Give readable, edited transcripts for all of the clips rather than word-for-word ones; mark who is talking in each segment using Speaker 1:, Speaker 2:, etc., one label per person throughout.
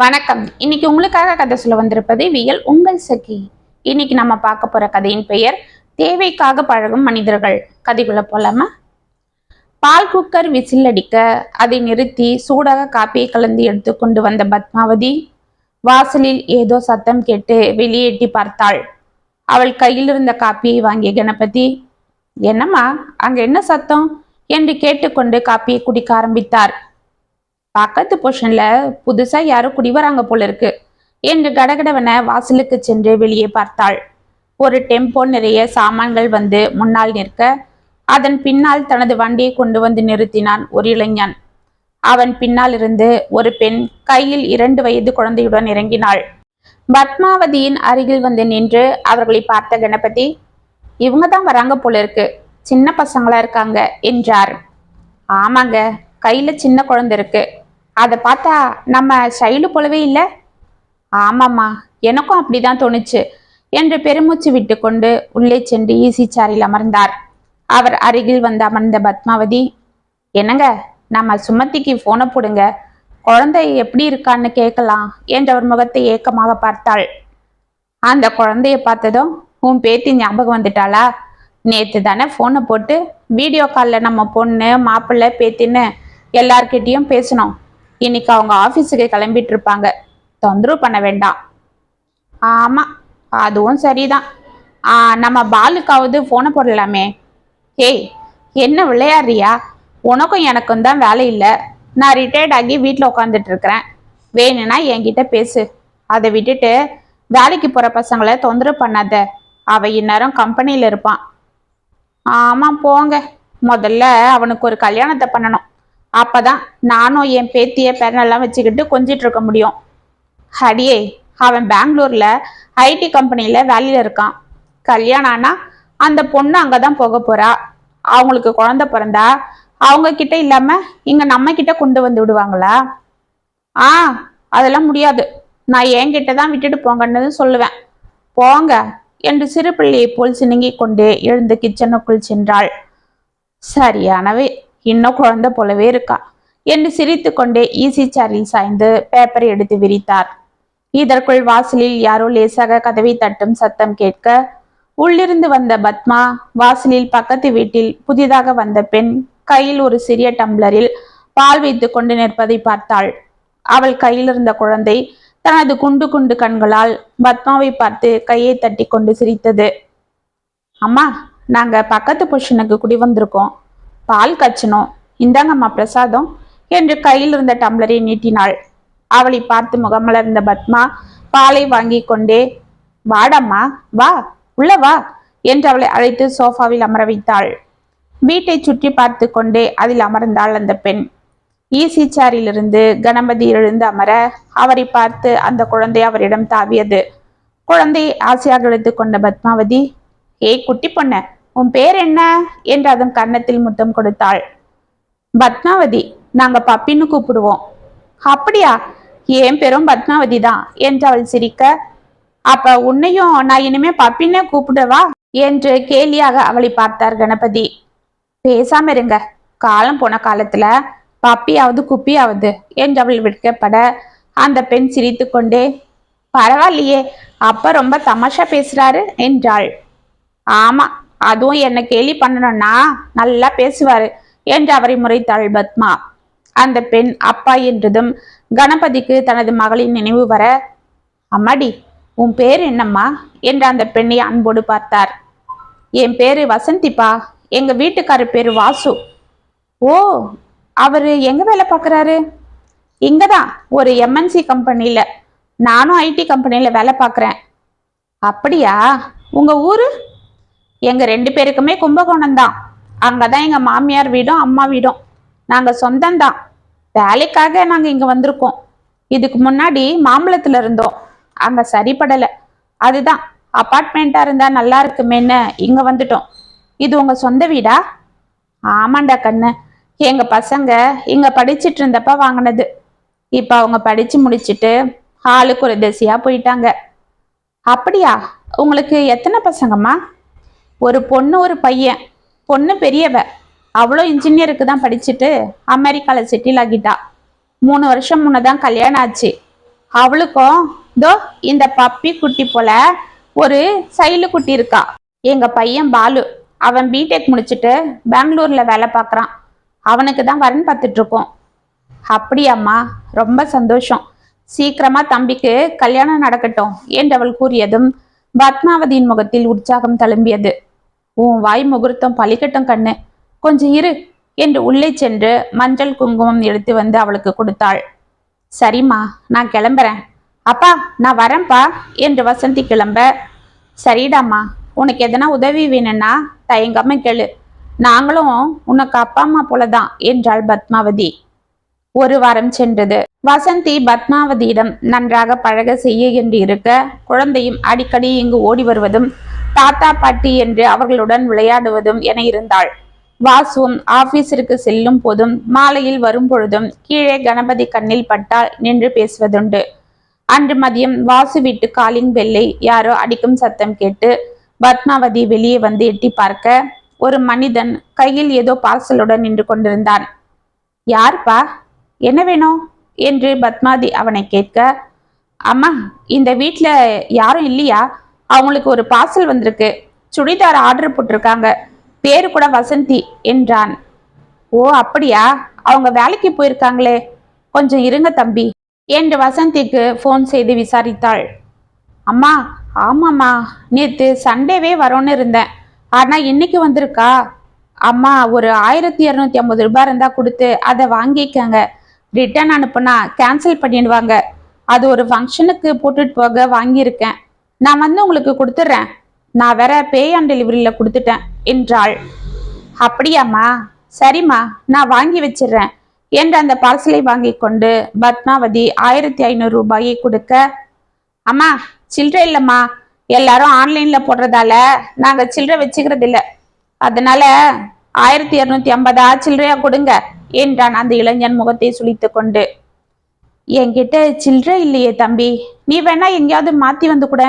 Speaker 1: வணக்கம். இன்னைக்கு உங்களுக்காக கதை சொல்ல வந்திருப்பது வியல் உங்கள் சகி. இன்னைக்கு நம்ம பார்க்க போற கதையின் பெயர் தேவைக்காக பழகும் மனிதர்கள். கதைக்குள்ள போலாமா? பால் குக்கர் விசில் அடிக்க அதை நிறுத்தி சூடாக காப்பியை கலந்து எடுத்து கொண்டு வந்த பத்மாவதி வாசலில் ஏதோ சத்தம் கேட்டு வெளியே எட்டி பார்த்தாள். அவள் கையில் இருந்த காப்பியை வாங்கிய கணபதி, என்னம்மா அங்க என்ன சத்தம் என்று கேட்டுக்கொண்டு காப்பியை குடிக்க ஆரம்பித்தார். பக்கத்து பொஷன்ல புதுசா யாரும் குடி வராங்க போல இருக்கு என்று கடகடவன வாசலுக்கு சென்று வெளியே பார்த்தாள். ஒரு டெம்போ நிறைய சாமான்கள் வந்து முன்னால் நிற்க அதன் பின்னால் தனது வண்டியை கொண்டு வந்து நிறுத்தினான் ஒரு இளைஞன். அவன் பின்னால் இருந்து ஒரு பெண் கையில் 2 வயது குழந்தையுடன் இறங்கினாள். பத்மாவதியின் அருகில் வந்து நின்று அவர்களை பார்த்த கணபதி, இவங்க தான் வராங்க போல இருக்கு, சின்ன பசங்களா இருக்காங்க என்றார். ஆமாங்க, கையில சின்ன குழந்தை இருக்கு, அதை பார்த்தா நம்ம சைலு போலவே இல்லை? ஆமாம்மா, எனக்கும் அப்படிதான் தோணுச்சு என்று பெருமூச்சு விட்டு கொண்டு உள்ளே சென்று ஈசி சாரில் அமர்ந்தார். அவர் அருகில் வந்து அமர்ந்த பத்மாவதி, என்னங்க, நம்ம சுமதிக்கு போனை போடுங்க, குழந்தை எப்படி இருக்கான்னு கேட்கலாம் என்று அவர் முகத்தை ஏக்கமாக பார்த்தாள். அந்த குழந்தைய பார்த்ததும் உன் பேத்தி ஞாபகம் வந்துட்டாளா? நேற்று தானே போனை போட்டு வீடியோ காலில் நம்ம பொண்ணு மாப்பிள்ளை பேத்தின்னு எல்லார்கிட்டையும் பேசணும். இன்னைக்கு அவங்க ஆஃபீஸுக்கு கிளம்பிட்டு இருப்பாங்க, தொந்தரவு பண்ண வேண்டாம். ஆமா, அதுவும் சரிதான். நம்ம பாலுக்காவது போனை போடலாமே. ஏய், என்ன விளையாடுறியா? உனக்கும் எனக்கும் தான் வேலை இல்லை. நான் ரிட்டையர்ட் ஆகி வீட்டில் உட்காந்துட்டு இருக்கிறேன். வேணும்னா என்கிட்ட பேசு. அதை விட்டுட்டு வேலைக்கு போற பசங்களை தொந்தரவு பண்ணாத. அவ இந்நேரம் கம்பெனியில் இருப்பான். ஆமா போங்க, முதல்ல அவனுக்கு ஒரு கல்யாணத்தை பண்ணணும். அப்பதான் நானும் என் பேத்திய பேரனெல்லாம் வச்சுக்கிட்டு கொஞ்சிட்டு இருக்க முடியும். அடியே, அவன் பெங்களூர்ல ஐடி கம்பெனியில வேலையில இருக்கான். கல்யாணம் ஆனா அந்த பொண்ணு அங்கதான் போக போறா. அவங்களுக்கு குழந்தை பிறந்தா அவங்க கிட்ட இல்லாம இங்க நம்ம கிட்ட கொண்டு வந்து விடுவாங்களா? அதெல்லாம் முடியாது. நான் என்கிட்ட தான் விட்டுட்டு போங்கன்னு சொல்லுவேன். போங்க என்று சிறு பிள்ளையை போல் சினுங்கி கொண்டு எழுந்து கிச்சனுக்குள் சென்றாள். சரியானவே, இன்னும் குழந்தை போலவே இருக்கா என்று சிரித்து கொண்டே ஈசி சேரில் சாய்ந்து பேப்பரை எடுத்து விரித்தார். இதற்குள் வாசலில் யாரோ லேசாக கதவை தட்டும் சத்தம் கேட்க உள்ளிருந்து வந்த பத்மா வாசலில் பக்கத்து வீட்டில் புதிதாக வந்த பெண் கையில் ஒரு சிறிய டம்ளரில் பால் வைத்து கொண்டு நிற்பதை பார்த்தாள். அவள் கையில் இருந்த குழந்தை தனது குண்டு குண்டு கண்களால் பத்மாவை பார்த்து கையை தட்டி கொண்டு சிரித்தது. அம்மா, நாங்க பக்கத்து பொஷனுக்கு குடி வந்திருக்கோம், பால் கச்சணும், இந்தாங்கம்மா பிரசாதம் என்று கையில் இருந்த டம்ளரை நீட்டினாள். அவளை பார்த்து முகமலர்ந்த பத்மா பாலை வாங்கி கொண்டே, வாடம்மா வா, உள்ள வா என்று அவளை அழைத்து சோஃபாவில் அமர வைத்தாள். வீட்டை சுற்றி பார்த்து கொண்டே அதில் அமர்ந்தாள் அந்த பெண். ஈசி சேரிலிருந்து கணபதி எழுந்து அமர அவரை பார்த்து அந்த குழந்தை அவரிடம் தாவியது. குழந்தையை ஆசையாக எடுத்து கொண்ட பத்மாவதி, ஏய் குட்டி பொண்ணு, உன் பேர் என்ன என்று அதன் கன்னத்தில் முத்தம் கொடுத்தாள். பத்மாவதி, நாங்க பப்பின்னு கூப்பிடுவோம். அப்படியா, என் பேரும் பத்மாவதி தான் என்று அவள் சிரிக்க, அப்ப உன்னையும் நான் இனிமே பப்பின்னு கூப்பிடவா என்று கேலியாக அவளை பார்த்தார் கணபதி. பேசாம இருங்க, காலம் போன காலத்துல பப்பியாவது குப்பியாவது என்று அவள் விற்கப்பட அந்த பெண் சிரித்து கொண்டே, பரவாயில்லையே, அப்ப ரொம்ப தமாஷா பேசுறாரு என்றாள். ஆமா, அதுவும் என்ன கேலி பண்ணணும்னா நல்லா பேசுவாரு என்று அவரை முறைத்தாள் பத்மா. அந்த பெண் அப்பா என்றதும் கணபதிக்கு தனது மகளின் நினைவு வர, அம்மாடி, உன் பேர் என்னம்மா என்று அந்த பெண்ணை அன்போடு பார்த்தார். என் பேரு வசந்திப்பா, எங்க வீட்டுக்காரர் பேரு வாசு. ஓ, அவரு எங்க வேலை பார்க்கறாரு? இங்கதான் ஒரு எம்என்சி கம்பெனில. நானும் ஐடி கம்பெனில வேலை பார்க்கறேன். அப்படியா, உங்க ஊரு? எங்க 2 பேருக்குமே கும்பகோணம் தான். அங்கதான் எங்க மாமியார் வீடும் அம்மா வீடும். நாங்க சொந்தம்தான். வேலைக்காக நாங்க இங்க வந்திருக்கோம். இதுக்கு முன்னாடி மாம்பழத்துல இருந்தோம், அங்க சரிப்படல. அதுதான் அபார்ட்மெண்டா இருந்தா நல்லா இருக்குமேன்னு இங்க வந்துட்டோம். இது உங்க சொந்த வீடா? ஆமாண்டா கண்ணு, எங்க பசங்க இங்க படிச்சிட்டு இருந்தப்ப வாங்கினது. இப்ப அவங்க படிச்சு முடிச்சிட்டு ஆளுக்கு ஒரு திசையா போயிட்டாங்க. அப்படியா, உங்களுக்கு எத்தனை பசங்கம்மா? ஒரு பொண்ணு ஒரு பையன். பொண்ணு பெரியவ, அவ்வளோ இன்ஜினியருக்கு தான் படிச்சுட்டு அமெரிக்கால செட்டில் ஆகிட்டா. 3 வருஷம் முன்னதான் கல்யாணம் ஆச்சு. அவளுக்கும் தோ இந்த பப்பி குட்டி போல ஒரு சைலு குட்டி இருக்கா. எங்க பையன் பாலு, அவன் பிடெக் முடிச்சுட்டு பெங்களூர்ல வேலை பார்க்கறான். அவனுக்கு தான் வரன் பார்த்துட்டு இருக்கோம். அப்படியாம்மா, ரொம்ப சந்தோஷம். சீக்கிரமா தம்பிக்கு கல்யாணம் நடக்கட்டும் என்றவள் கூறியதும் பத்மாவதியின் முகத்தில் உற்சாகம் தழும்பியது. உன் வாய் முகூர்த்தம் பழிக்கட்டும் கண்ணு, கொஞ்சம் இரு என்று உள்ளே சென்று மஞ்சள் குங்குமம் எடுத்து வந்து அவளுக்கு கொடுத்தாள். சரிம்மா, நான் கிளம்புறேன். அப்பா, நான் வரேன்ப்பா என்று வசந்தி கிளம்ப, சரிடாம்மா, உனக்கு எதனா உதவி வேணும்னா தயங்காம கேளு, நாங்களும் உனக்கு அப்பா அம்மா போலதான் என்றாள் பத்மாவதி. ஒரு வாரம் சென்றது. வசந்தி பத்மாவதியிடம் நன்றாக பழக செய்ய என்று இருக்க, குழந்தையும் அடிக்கடி இங்கு ஓடி வருவதும் தாத்தா பாட்டி என்று அவர்களுடன் விளையாடுவதும் என இருந்தாள். வாசுவும் ஆபீஸிற்கு செல்லும் போதும் மாலையில் வரும் பொழுதும் கீழே கணபதி கண்ணில் பட்டால் நின்று பேசுவதுண்டு. அன்று மதியம் வாசு வீட்டு காலிங் பெல்லை யாரோ அடிக்கும் சத்தம் கேட்டு பத்மாவதி வெளியே வந்து எட்டி பார்க்க, ஒரு மனிதன் கையில் ஏதோ பார்சலுடன் நின்று கொண்டிருந்தான். யார்ப்பா, என்ன வேணும் என்று பத்மாவதி அவனை கேட்க, அம்மா, இந்த வீட்டில் யாரும் இல்லையா? அவங்களுக்கு ஒரு பார்சல் வந்திருக்கு, சுடிதார் ஆர்டர் போட்டிருக்காங்க, பேரு கூட வசந்தி என்றான். ஓ அப்படியா, அவங்க வேலைக்கு போயிருக்காங்களே, கொஞ்சம் இருங்க தம்பி என்று வசந்திக்கு ஃபோன் செய்து விசாரித்தாள். அம்மா, ஆமாம்மா, நேற்று சண்டேவே வரோன்னு இருந்தேன், ஆனால் இன்னைக்கு வந்திருக்கா? அம்மா, ஒரு 1250 ரூபாய் இருந்தால் கொடுத்து அதை வாங்கிக்கங்க, ரிட்டர்ன் அனுப்புனா கேன்சல் பண்ணிடுவாங்க, அது ஒரு ஃபங்க்ஷனுக்கு போட்டுட்டு போக வாங்கியிருக்கேன், நான் வந்து உங்களுக்கு கொடுத்துட்றேன், நான் வேற பே ஆன் டெலிவரியில் கொடுத்துட்டேன் என்றாள். அப்படியாம்மா, சரிம்மா, நான் வாங்கி வச்சிடுறேன் என்று அந்த பார்சலை வாங்கி கொண்டு பத்மாவதி 1500 ரூபாயை கொடுக்க, அம்மா, சில்லறை இல்லைம்மா, எல்லாரும் ஆன்லைன்ல போடுறதால நாங்க சில்லறை வச்சுக்கிறது இல்லை, அதனால 1250 சில்லறையா கொடுங்க என்றான் அந்த இளைஞன் முகத்தை சுளித்து கொண்டு. என்கிட்ட சில்லறை இல்லையே தம்பி, நீ வேணா எங்கேயாவது மாத்தி வந்து கூட.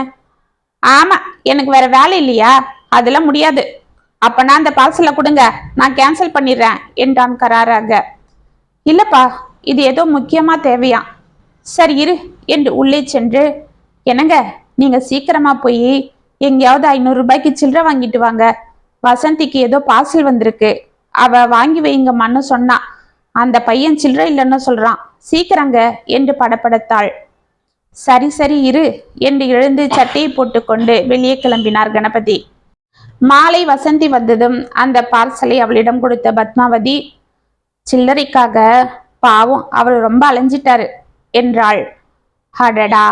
Speaker 1: ஆமா, எனக்கு வேற வேலை இல்லையா, அதெல்லாம் முடியாது, அப்பனா அந்த பார்சலை கொடுங்க, நான் கேன்சல் பண்ணிடுறேன் என்றான் கராராக. இல்லப்பா, இது ஏதோ முக்கியமா தேவையா, சரி இரு என்று உள்ளே சென்று, என்னங்க, நீங்க சீக்கிரமா போய் எங்கேயாவது 500 ரூபாய்க்கு சில்லறை வாங்கிட்டு வாங்க, வசந்திக்கு ஏதோ பார்சல் வந்திருக்கு, அவ வாங்கி வைங்கம்மான்னு சொன்னா, அந்த பையன் சில்லறை இல்லைன்னு சொல்றான், சீக்கிரங்க என்று படப்படத்தாள். சரி சரி இரு என்று எழுந்து சட்டையை போட்டுக்கொண்டு வெளியே கிளம்பினார் கணபதி. மாலை வசந்தி வந்ததும் அந்த பார்சலை அவளிடம் கொடுத்த பத்மாவதி, சில்லறைக்காக பாவம் அவர் ரொம்ப அலைஞ்சிட்டாரு என்றாள். அடடா,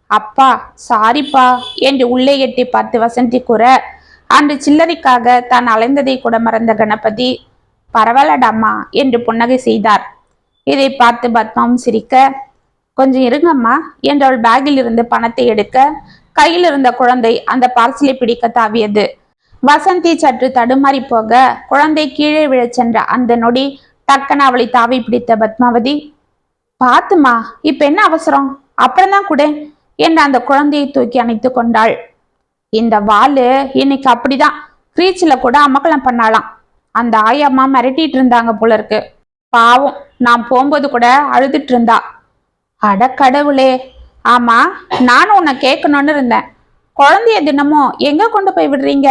Speaker 1: அப்பா சாரிப்பா என்று உள்ளே எட்டி பார்த்து வசந்தி கூற, அன்று சில்லறைக்காக தான் அலைந்ததை கூட மறந்த கணபதி, பரவாயில்லடாம்மா என்று புன்னகை செய்தார். இதை பார்த்து பத்மாவும் சிரிக்க, கொஞ்சம் இருங்கம்மா என்று அவள் பேக்கில் இருந்து பணத்தை எடுக்க, கையில் இருந்த குழந்தை அந்த பார்சலை பிடிக்க தாவியது. வசந்தி சற்று தடுமாறி போக, குழந்தை கீழே விழச் சென்ற அந்த நொடி டக்குன்னு அவளை தாவி பிடித்த பத்மாவதி, பாத்துமா, இப்ப என்ன அவசரம், அப்புறம்தான் கூட என்று அந்த குழந்தையை தூக்கி அணைத்து கொண்டாள். இந்த வாளு இன்னைக்கு அப்படிதான் கிரீச்சில் கூட அமக்கலம் பண்ணாலாம், அந்த ஆயம்மா மிரட்டிட்டு இருந்தாங்க போல இருக்கு, பாவம் நான் போகும்போது கூட அழுதுட்டு இருந்தா. அட கடவுளே, ஆமா, நானும் உன்னை கேட்கணும்னு இருந்தேன், குழந்தைய தினமும் எங்க கொண்டு போய் விடுறீங்க?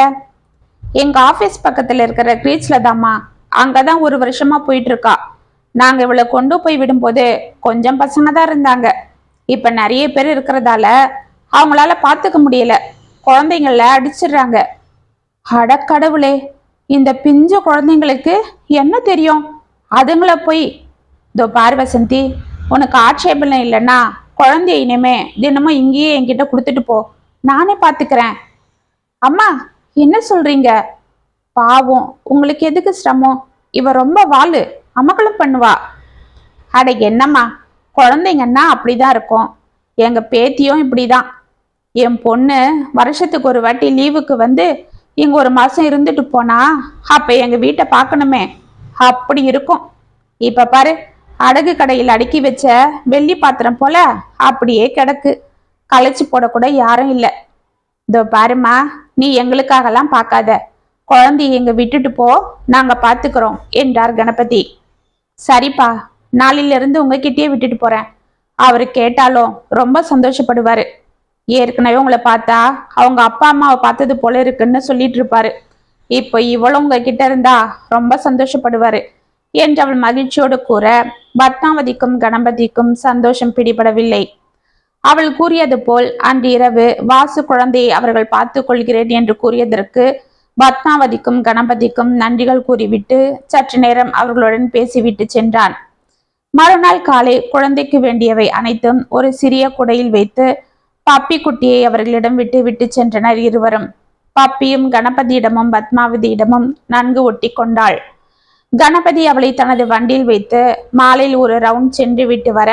Speaker 1: எங்க ஆபீஸ் பக்கத்துல இருக்கிற கிரீச்ல தாம்மா, அங்கதான் ஒரு வருஷமா போயிட்டு இருக்கா. நாங்க இவளை கொண்டு போய் விடும்போது கொஞ்சம் பசங்க தான் இருந்தாங்க, இப்ப நிறைய பேர் இருக்கிறதால அவங்களால பாத்துக்க முடியல, குழந்தைங்கள அடிச்சிடுறாங்க. அடக்கடவுளே, இந்த பிஞ்சு குழந்தைங்களுக்கு என்ன தெரியும், அதுங்கள போய். இதோ பாரு வசந்தி, உனக்கு ஆட்சேபம் இல்லைன்னா குழந்தைய இனிமே தினமும் இங்கேயே என்கிட்ட கொடுத்துட்டு போ, நானே பாத்துக்கிறேன். அம்மா, என்ன சொல்றீங்க? பாவம், உங்களுக்கு எதுக்கு சிரமம், இவ ரொம்ப வாளு, அமக்கலம் பண்ணுவா. அட என்னம்மா, குழந்தைங்கன்னா அப்படிதான் இருக்கும், எங்க பேத்தியும் இப்படிதான். என் பொண்ணு வருஷத்துக்கு ஒரு வாட்டி லீவுக்கு வந்து இங்க ஒரு மாசம் இருந்துட்டு போனா அப்ப எங்க வீட்டை பார்க்கணுமே, அப்படி இருக்கும். இப்ப பாரு, அடகு கடையில் அடுக்கி வச்ச வெள்ளி பாத்திரம் போல அப்படியே கிடக்கு, களைச்சு போடக்கூட யாரும் இல்லை. இதோ பாருமா, நீ எங்களுக்காகலாம் பார்க்காத, குழந்தைய எங்க விட்டுட்டு போ, நாங்க பாத்துக்கிறோம் என்றார் கணபதி. சரிப்பா, நாளிலிருந்து உங்ககிட்டயே விட்டுட்டு போறேன், அவரு கேட்டாலும் ரொம்ப சந்தோஷப்படுவாரு. ஏற்கனவே உங்களை பார்த்தா அவங்க அப்பா அம்மாவை பார்த்தது போல இருக்குன்னு சொல்லிட்டு இருப்பாரு. இப்போ இவளும் உங்ககிட்ட இருந்தா ரொம்ப சந்தோஷப்படுவாரு என்று அவள் மகிழ்ச்சியோடு கூற பத்மாவதிக்கும் கணபதிக்கும் சந்தோஷம் பிடிபடவில்லை. அவள் கூறியது போல் அன்று இரவு வாசு குழந்தையை அவர்கள் பார்த்து கொள்கிறேன் என்று கூறியதற்கு பத்மாவதிக்கும் கணபதிக்கும் நன்றிகள் கூறிவிட்டு சற்று நேரம் அவர்களுடன் பேசிவிட்டு சென்றான். மறுநாள் காலை குழந்தைக்கு வேண்டியவை அனைத்தும் ஒரு சிறிய குடையில் வைத்து பப்பி குட்டியை அவர்களிடம் விட்டு விட்டு சென்றனர் இருவரும். பப்பியும் கணபதியிடமும் பத்மாவதியிடமும் நன்கு ஒட்டி கொண்டாள். கணபதி அவளை தனது வண்டியில் வைத்து மாலையில் ஒரு ரவுண்ட் சென்று விட்டு வர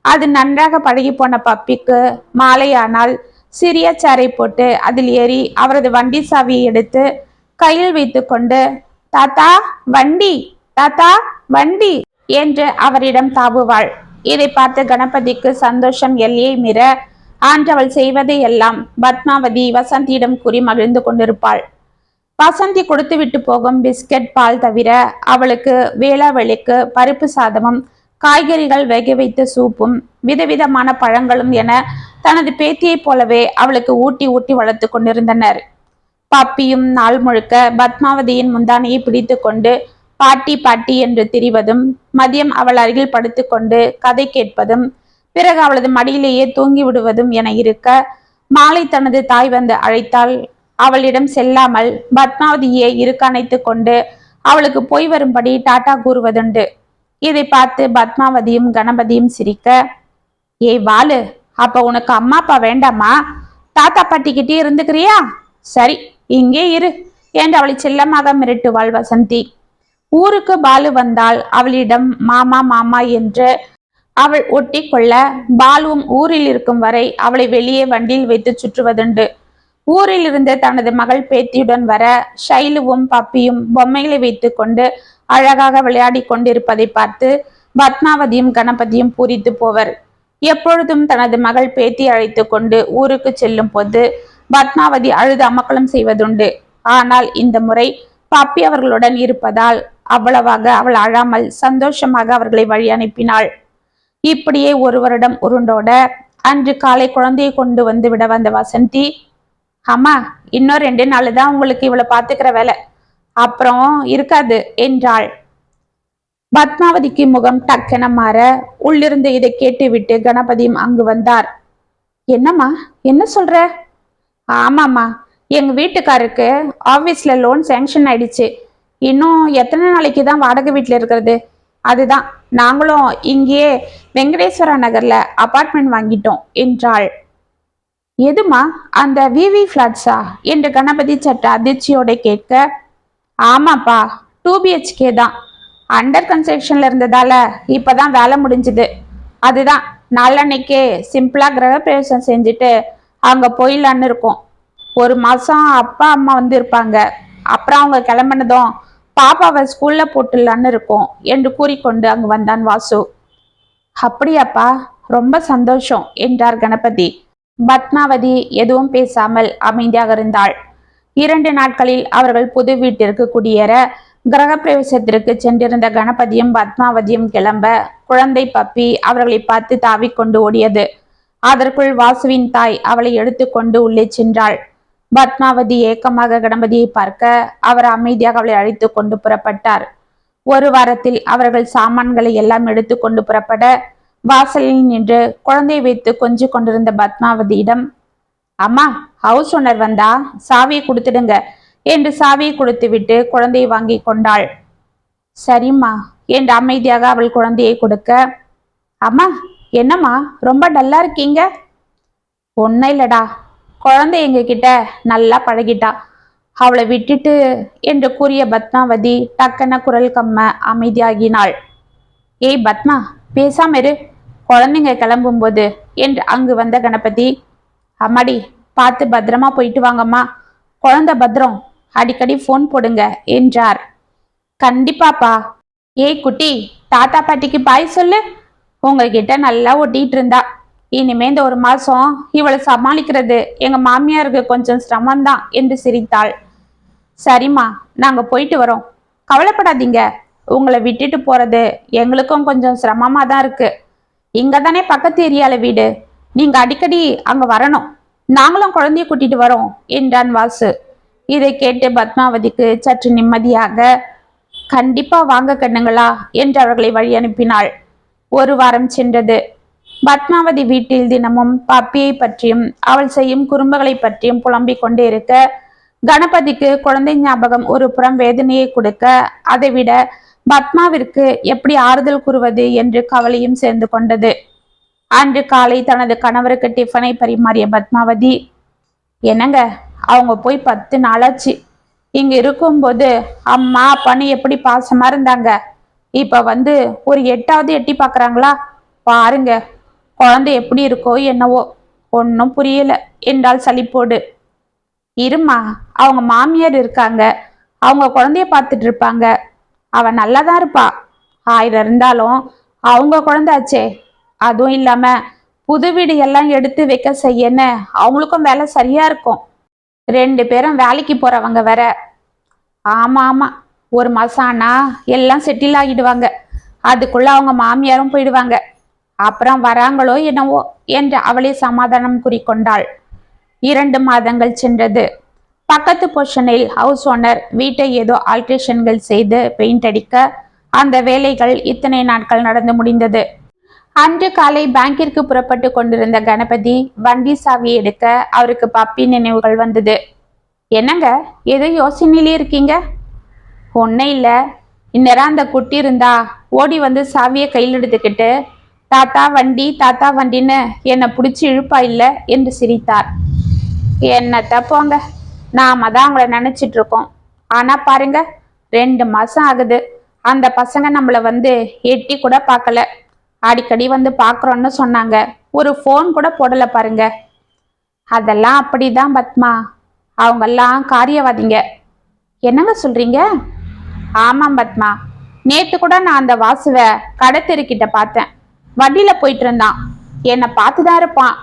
Speaker 1: அது நன்றாக பழகி போன பப்பிக்கு மாலையானால் சிறிய சாரை போட்டு அதில் ஏறி அவரது வண்டி சாவியை எடுத்து கையில் வைத்து கொண்டு தாத்தா வண்டி, தாத்தா வண்டி என்று அவரிடம் தாவுவாள். இதை பார்த்து கணபதிக்கு சந்தோஷம் எல்லையை மீற ஆண்டவள் செய்வதை எல்லாம் பத்மாவதி வசந்தியிடம் கூறி மகிழ்ந்து கொண்டிருப்பாள். வசந்தி கொடுத்து விட்டு போகும் பிஸ்கட் பால் தவிர அவளுக்கு வேளாவெளிக்கு பருப்பு சாதமும் காய்கறிகள் வேக வைத்த சூப்பும் விதவிதமான பழங்களும் என தனது பேத்தியைப் போலவே அவளுக்கு ஊட்டி ஊட்டி வளர்த்து கொண்டிருந்தனர். பப்பியும் நாள் முழுக்க பத்மாவதியின் முந்தானையை பிடித்து கொண்டு பாட்டி பாட்டி என்று திரிவதும், மதியம் அவள் அருகில் படுத்து கொண்டு கதை கேட்பதும், பிறகு அவளது மடியிலேயே தூங்கி விடுவதும் என இருக்க, மாலை தனது தாய் வந்து அழைத்தால் அவளிடம் செல்லாமல் பத்மாவதியை இருக்க அணைத்து கொண்டு அவளுக்கு போய் வரும்படி டாட்டா கூறுவதுண்டு. இதை பார்த்து பத்மாவதியும் கணபதியும் சிரிக்க, ஏய் வாலு, அப்ப உனக்கு அம்மா அப்பா வேண்டாமா? தாத்தா பாட்டிக்கிட்டே இருந்துக்கிறியா? சரி, இங்கே இரு என்று அவளை செல்லமாக மிரட்டுவாள் வசந்தி. ஊருக்கு பாலு வந்தால் அவளிடம் மாமா மாமா என்று அவள் ஒட்டி கொள்ள பாலுவும் ஊரில் இருக்கும் வரை அவளை வெளியே வண்டியில் வைத்து சுற்றுவதுண்டு. ஊரில் இருந்து தனது மகள் பேத்தியுடன் வர ஷைலுவும் பப்பியும் பொம்மைகளை வைத்து கொண்டு அழகாக விளையாடி கொண்டிருப்பதை பார்த்து பத்மாவதியும் கணபதியும் பூரித்து போவர். எப்பொழுதும் தனது மகள் பேத்தி அழைத்து கொண்டு ஊருக்கு செல்லும் போது பத்மாவதி அழுது அமக்கலம் செய்வதுண்டு. ஆனால் இந்த முறை பப்பி அவர்களுடன் இருப்பதால் அவ்வளவாக அவள் அழாமல் சந்தோஷமாக அவர்களை வழி அனுப்பினாள். இப்படியே ஒரு வருடம் உருண்டோட அன்று காலை குழந்தையை கொண்டு வந்து விட வந்த வசந்தி, அம்மா இன்னும் 2 நாள் தான் உங்களுக்கு இவளை பாத்துக்கிற வேலை, அப்புறம் இருக்காது என்றாள். பத்மாவதிக்கு முகம் டக்கென மாற உள்ளிருந்து இதை கேட்டுவிட்டு கணபதியும் அங்கு வந்தார். என்னம்மா, என்ன சொல்ற? ஆமாம்மா, எங்க வீட்டுக்காருக்கு ஆபீஸ்ல லோன் சேங்ஷன் ஆயிடுச்சு. இன்னும் எத்தனை நாளைக்கு தான் வாடகை வீட்டுல இருக்கிறது? அதுதான் நாங்களும் இங்கேயே வெங்கடேஸ்வரா நகர்ல அபார்ட்மெண்ட் வாங்கிட்டோம் என்றாள். எதுமா, அந்த விவி பிளாட்ஸா என்று கணபதி சற்று அதிர்ச்சியோட கேட்க, ஆமாப்பா, 2 BHK தான். அண்டர் கன்ஸ்ட்ரக்ஷன்ல இருந்ததால இப்பதான் வேலை முடிஞ்சுது. அதுதான் நாளன்னைக்கே சிம்பிளா கிரகப்பிரவேசம் செஞ்சுட்டு அங்க போயிடலான்னு இருக்கோம். 1 மாசம் அப்பா அம்மா வந்து இருப்பாங்க. அப்புறம் அவங்க கிளம்பினதும் பாப்பாவை ஸ்கூல்ல போட்டுடலான்னு இருக்கோம் என்று கூறிக்கொண்டு அங்கு வந்தான் வாசு. அப்படியாப்பா, ரொம்ப சந்தோஷம் என்றார் கணபதி. பத்மாவதி எதுவும் பேசாமல் அமைதியாக இருந்தாள். 2 நாட்களில் அவர்கள் புது வீட்டிற்கு குடியேற கிரகப்பிரவேசத்திற்கு சென்றிருந்த கணபதியும் பத்மாவதியும் கிளம்ப குழந்தை பப்பி அவர்களை பார்த்து தாவிக்கொண்டு ஓடியது. அதற்குள் வாசுவின் தாய் அவளை எடுத்துக்கொண்டு உள்ளே சென்றாள். பத்மாவதி ஏக்கமாக கணபதியை பார்க்க அவர் அமைதியாக அவளை அழைத்து கொண்டு புறப்பட்டார். 1 வாரத்தில் அவர்கள் சாமான்களை எல்லாம் எடுத்து கொண்டு புறப்பட வாசலில் நின்று குழந்தையை வைத்து கொஞ்சி கொண்டிருந்த பத்மாவதியிடம், அம்மா, ஹவுஸ் ஓனர் வந்தா சாவியை கொடுத்துடுங்க என்று சாவியை கொடுத்து விட்டு குழந்தையை வாங்கி கொண்டாள். சரிம்மா என்று அமைதியாக அவள் குழந்தையை கொடுக்க, அம்மா என்னம்மா ரொம்ப டல்லா இருக்கீங்க? ஒன்னும் இல்லடா, குழந்தை எங்க கிட்ட நல்லா பழகிட்டா, அவளை விட்டுட்டு என்று கூறிய பத்மாவதி டக்கன குரல் கம்ம அமைதியாகினாள். ஏய் பத்மா, பேசாம இரு, குழந்தைங்க கிளம்பும் போது என்று அங்கு வந்த கணபதி, அம்மாடி பார்த்து பத்திரமா போயிட்டு வாங்கம்மா, குழந்தை பத்திரம், அடிக்கடி போன் போடுங்க என்றார். கண்டிப்பாப்பா. ஏய் குட்டி, தாத்தா பாட்டிக்கு பாய் சொல்லு. உங்ககிட்ட நல்லா ஒட்டிட்டு இருந்தா. இனிமே இந்த 1 மாசம் இவளை சமாளிக்கிறது எங்க மாமியாருக்கு கொஞ்சம் சிரமம்தான் என்று சிரித்தாள். சரிம்மா, நாங்க போயிட்டு வரோம், கவலைப்படாதீங்க. உங்களை விட்டுட்டு போறது எங்களுக்கும் கொஞ்சம் சிரமமா தான் இருக்கு. இங்க தானே பக்கத்து ஏரியால வீடு, நீங்க அடிக்கடி அங்க வரணும், நாங்களும் குழந்தைய கூட்டிட்டு வரோம் என்றான் வாசு. இதை கேட்டு பத்மாவதிக்கு சற்று நிம்மதியாக, கண்டிப்பா வாங்க கண்ணுங்களா என்று அவர்களை வழி அனுப்பினாள். ஒரு வாரம் சென்றது. பத்மாவதி வீட்டில் தினமும் பப்பியை பற்றியும் அவள் செய்யும் குறும்புகளை பற்றியும் புலம்பிக் கொண்டே இருக்க, கணபதிக்கு குழந்தை ஞாபகம் ஒரு புறம் வேதனையை கொடுக்க, அதைவிட பத்மாவிற்கு எப்படி ஆறுதல் கூறுவது என்று கவலையும் சேர்ந்து கொண்டது. அன்று காலை தனது கணவருக்கு டிஃபனை பரிமாறிய பத்மாவதி, என்னங்க, அவங்க போய் 10 நாளாச்சு. இங்க இருக்கும்போது அம்மா அப்பான்னு எப்படி பாசமா இருந்தாங்க, இப்ப வந்து ஒரு 8வது எட்டி பாக்குறாங்களா பாருங்க, குழந்தை எப்படி இருக்கோ என்னவோ, ஒன்னும் புரியல என்றால் சலிப்போடு. இருமா, அவங்க மாமியார் இருக்காங்க, அவங்க குழந்தைய பார்த்துட்டு இருப்பாங்க, அவ நல்லாதான் இருப்பா. 1000 இருந்தாலும் அவங்க குழந்தாச்சே. அதுவும் இல்லாம புது வீடு எல்லாம் எடுத்து வைக்க செய்யன்னு அவங்களுக்கும் வேலை சரியா இருக்கும். 2 பேரும் வேலைக்கு போறவங்க வேற. ஆமா ஆமா, ஒரு மாசம் ஆனா எல்லாம் செட்டில் ஆகிடுவாங்க, அதுக்குள்ள அவங்க மாமியாரும் போயிடுவாங்க, அப்புறம் வராங்களோ என்னவோ என்று அவளே சமாதானம் கூறிக்கொண்டாள். 2 மாதங்கள் சென்றது. பக்கத்து போர்ஷனில் ஹவுஸ் ஓனர் வீட்டை ஏதோ ஆல்ட்ரேஷன்கள் செய்து பெயிண்ட் அடிக்க அந்த வேலைகள் இத்தனை நாட்கள் நடந்து முடிந்தது. அன்று காலை பேங்கிற்கு புறப்பட்டு கொண்டிருந்த கணபதி வண்டி சாவி எடுக்க அவருக்கு பப்பி நினைவுகள் வந்தது. என்னங்க, ஏதோ யோசனையிலே இருக்கீங்க? ஒன்னும் இல்ல, இந்நேரம் அந்த குட்டி இருந்தா ஓடி வந்து சாவியை கையில் எடுத்துக்கிட்டு தாத்தா வண்டி தாத்தா வண்டின்னு என்னை பிடிச்சி இழுப்பா இல்ல என்று சிரித்தார். என்னத்த போங்க, நாம தான் அவங்கள நினைச்சிட்டு இருக்கோம். ஆனா பாருங்க, 2 மாசம் ஆகுது, அந்த பசங்க நம்மள வந்து எட்டி கூட பார்க்கல. அடிக்கடி வந்து பாக்குறோன்னு சொன்னாங்க, ஒரு போன் கூட போடல பாருங்க. அதெல்லாம் அப்படிதான் பத்மா, அவங்கெல்லாம் காரியவாதிங்க. என்னங்க சொல்றீங்க? ஆமாம் பத்மா, நேத்து கூட நான் அந்த வாசுவை கடத்தெருக்கிட்ட பார்த்தேன். வண்டியில போயிட்டு இருந்தான், என்னை பார்த்துதான் இருப்பான்,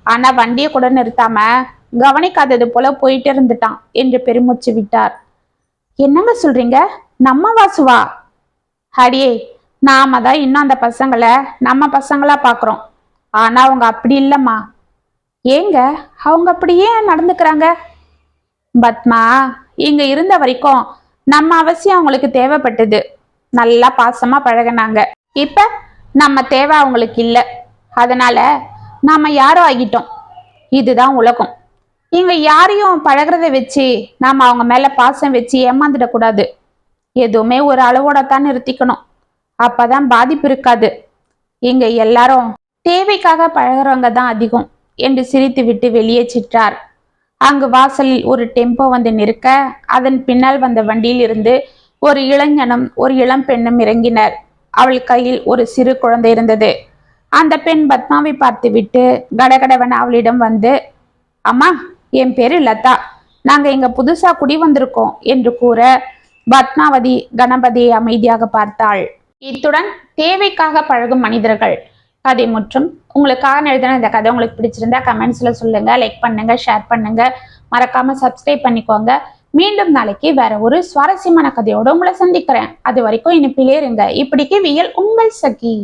Speaker 1: ஆனா வண்டியை கூட நிறுத்தாம கவனிக்காதது போல போயிட்டு இருந்துட்டான் என்று பெருமூச்சு விட்டார். என்னங்க சொல்றீங்க, நம்ம வாசுவா? அடியே, நாம தான் இன்னும் அந்த பசங்களை நம்ம பசங்களா பாக்குறோம், ஆனா அவங்க அப்படி இல்லம்மா. ஏங்க, அவங்க அப்படியே நடந்துக்கிறாங்க? பத்மா, இங்க இருந்த வரைக்கும் நம்ம அவசியம் அவங்களுக்கு தேவைப்பட்டது, நல்லா பாசமா பழகினாங்க. இப்ப நம்ம தேவை அவங்களுக்கு இல்ல, அதனால நாம யாரோ ஆகிட்டோம். இதுதான் உலகம். இங்க யாரையும் பழகிறத வச்சு நாம அவங்க மேல பாசம் வச்சு ஏமாந்துடக்கூடாது. எதுவுமே ஒரு அளவோட தான் நிறுத்திக்கணும், அப்பதான் பாதிப்பு இருக்காது. இங்க எல்லாரும் தேவைக்காக பழகிறவங்க தான் அதிகம் என்று சிரித்து விட்டு வெளியே சிற்றார். அங்கு வாசலில் ஒரு டெம்போ வந்து நிற்க, அதன் பின்னால் வந்த வண்டியில் இருந்து ஒரு இளைஞனும் ஒரு இளம் பெண்ணும் இறங்கினர். அவள் கையில் ஒரு சிறு குழந்தை இருந்தது. அந்த பெண் பத்மாவை பார்த்து விட்டு கடகடவன் அவளிடம் வந்து, அம்மா, என் பேரு லதா, நாங்க இங்க புதுசா குடி வந்திருக்கோம் என்று கூற, பத்மாவதி கணபதியை அமைதியாக பார்த்தாள். இத்துடன் தேவைக்காக பழகும் மனிதர்கள் கதை முற்றும். உங்களுக்காக எழுதின இந்த கதை உங்களுக்கு பிடிச்சிருந்தா கமெண்ட்ஸ்ல சொல்லுங்க, லைக் பண்ணுங்க, ஷேர் பண்ணுங்க, மறக்காம சப்ஸ்கிரைப் பண்ணிக்கோங்க. மீண்டும் நாளைக்கு வேற ஒரு சுவாரஸ்யமான கதையோட உங்களை சந்திக்கிறேன். அது வரைக்கும் இனிப்பிலே இருங்க. இப்படிக்கு வியல் உங்கள் சகி.